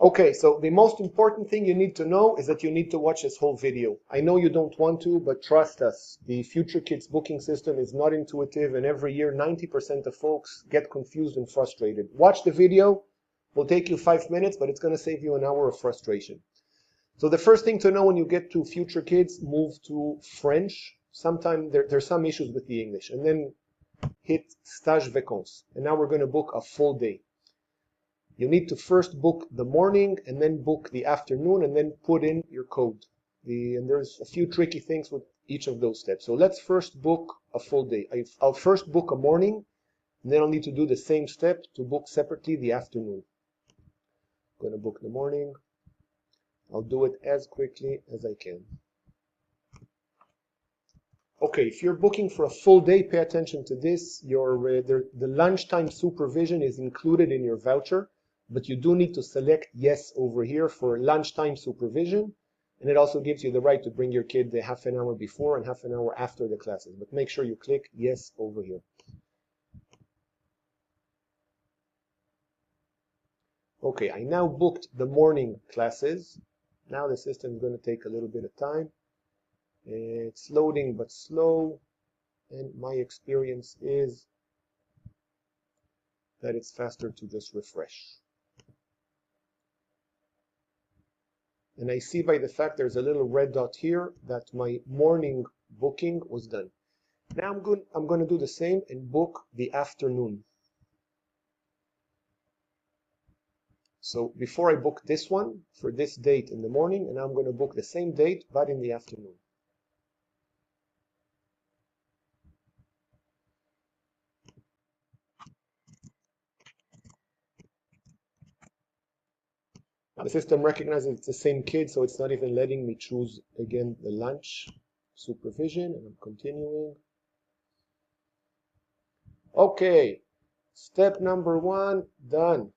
Okay, so the most important thing you need to know is that you need to watch this whole video. I know you don't want to, but trust us, the Futurekids booking system is not intuitive, and every year 90% of folks get confused and frustrated. Watch the video. Will take you 5 minutes, but it's going to save you an hour of frustration. So the first thing to know when you get to Futurekids, move to French. Sometimes there's some issues with the English. And then hit Stage Vacances. And now we're going to book a full day. You need to first book the morning and then book the afternoon and then put in your code. And there's a few tricky things with each of those steps. So let's first book a full day. I'll first book a morning, and then I'll need to do the same step to book separately the afternoon. I'm going to book the morning. I'll do it as quickly as I can. Okay, if you're booking for a full day, pay attention to this. The lunchtime supervision is included in your voucher, but you do need to select yes over here for lunchtime supervision. And it also gives you the right to bring your kid the half an hour before and half an hour after the classes. But make sure you click yes over here. Okay, I now booked the morning classes. Now the system is going to take a little bit of time. It's loading but slow, and my experience is that it's faster to just refresh. And I see by the fact there's a little red dot here that my morning booking was done. Now I'm going to do the same and book the afternoon. So before I book this one for this date in the morning, and I'm going to book the same date but in the afternoon. Now the system recognizes it's the same kid, so it's not even letting me choose again the lunch supervision, and I'm continuing. Okay, step number 1 done.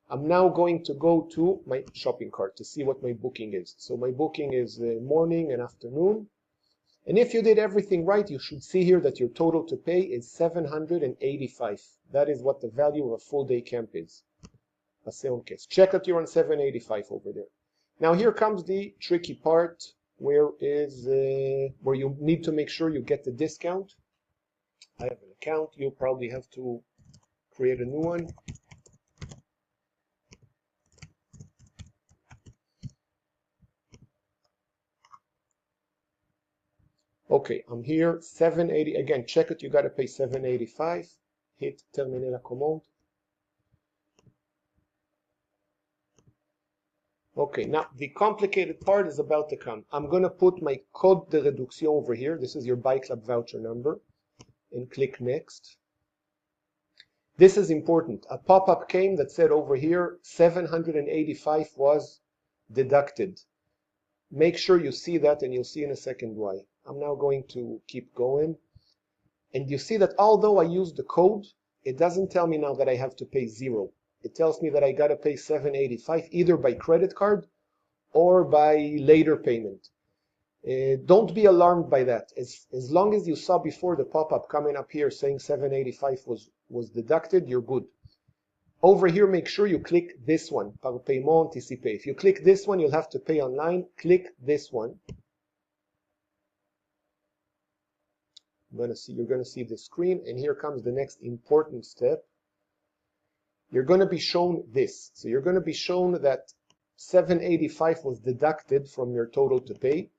I'm now going to go to my shopping cart to see what my booking is. So my booking is morning and afternoon. And if you did everything right, you should see here that your total to pay is 785. That is what the value of a full day camp is. Check that you're on 785 over there. Now here comes the tricky part, where you need to make sure you get the discount. I have an account. You'll probably have to create a new one. Okay, I'm here, 780. Again, check it, you got to pay 785. Hit terminer la commande. Okay, now the complicated part is about to come. I'm going to put my code de réduction over here. This is your bike club voucher number. And click next. This is important. A pop-up came that said over here 785 was deducted. Make sure you see that, and you'll see in a second why. I'm now going to keep going. And you see that although I used the code, it doesn't tell me now that I have to pay 0. It tells me that I got to pay 785 either by credit card or by later payment. Don't be alarmed by that. As long as you saw before the pop-up coming up here saying 785 was deducted, you're good. Over here, make sure you click this one, par paiement anticipé. If you click this one, you'll have to pay online. Click this one. You're going to see the screen, and here comes the next important step. You're going to be shown this. So you're going to be shown that 785 was deducted from your total to pay.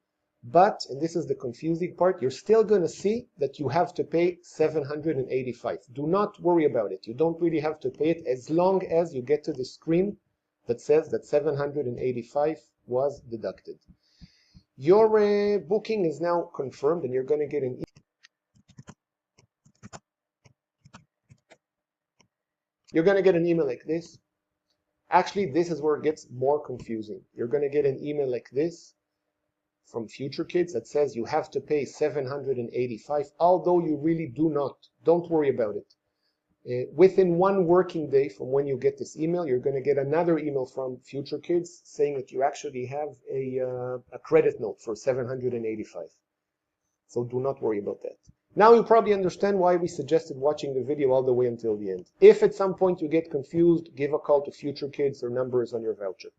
But, and this is the confusing part, you're still going to see that you have to pay 785. Do not worry about it. You don't really have to pay it as long as you get to the screen that says that 785 was deducted. Your booking is now confirmed, and you're going to get an email like this. Actually, this is where it gets more confusing. You're going to get an email like this from Futurekids that says you have to pay 785, although you really do not. Don't worry about it. Within 1 working day from when you get this email, you're going to get another email from Futurekids saying that you actually have a credit note for 785. So do not worry about that. Now you probably understand why we suggested watching the video all the way until the end. If at some point you get confused, give a call to Future Kids. Their number is on your voucher.